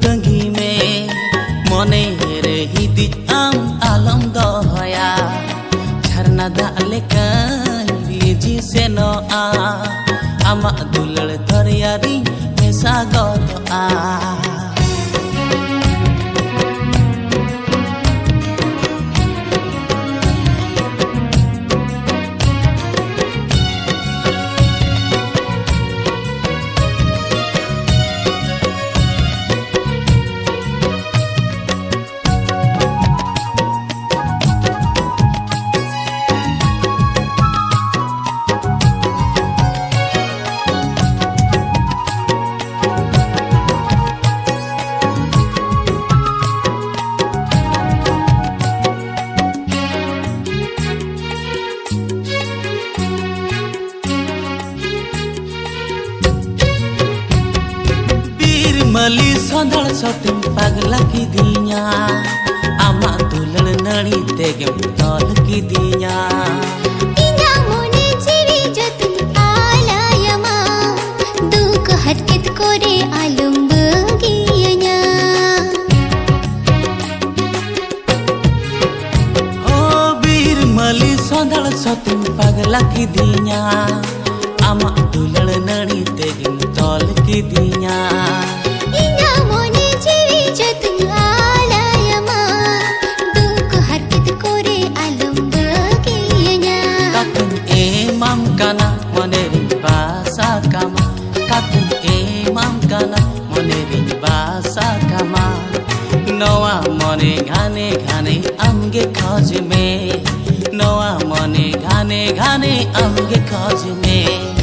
तंगी में मने रे हिदी आम आलम दहया झरना दाले काली जी से न आ आमा दुलड़ दरियारी में सागत आ मली सोंदल सोतिम पगला की दिया आमा दुलड़ नड़ी तेगम तौल की दिया इंगा मोने जीवी जतुम आलायमा दुख हटकेत कोरे आलुम बगियanya ओ बीर मली सोंदल सोतिम पगला की दिया आमा दुलड़ नड़ी तेगम तौल की दिया kana moneri basa kama katun emam kana moneri basa kama noa mone घाने घाने amge खोज में noa mone घाने घाने amge खोज में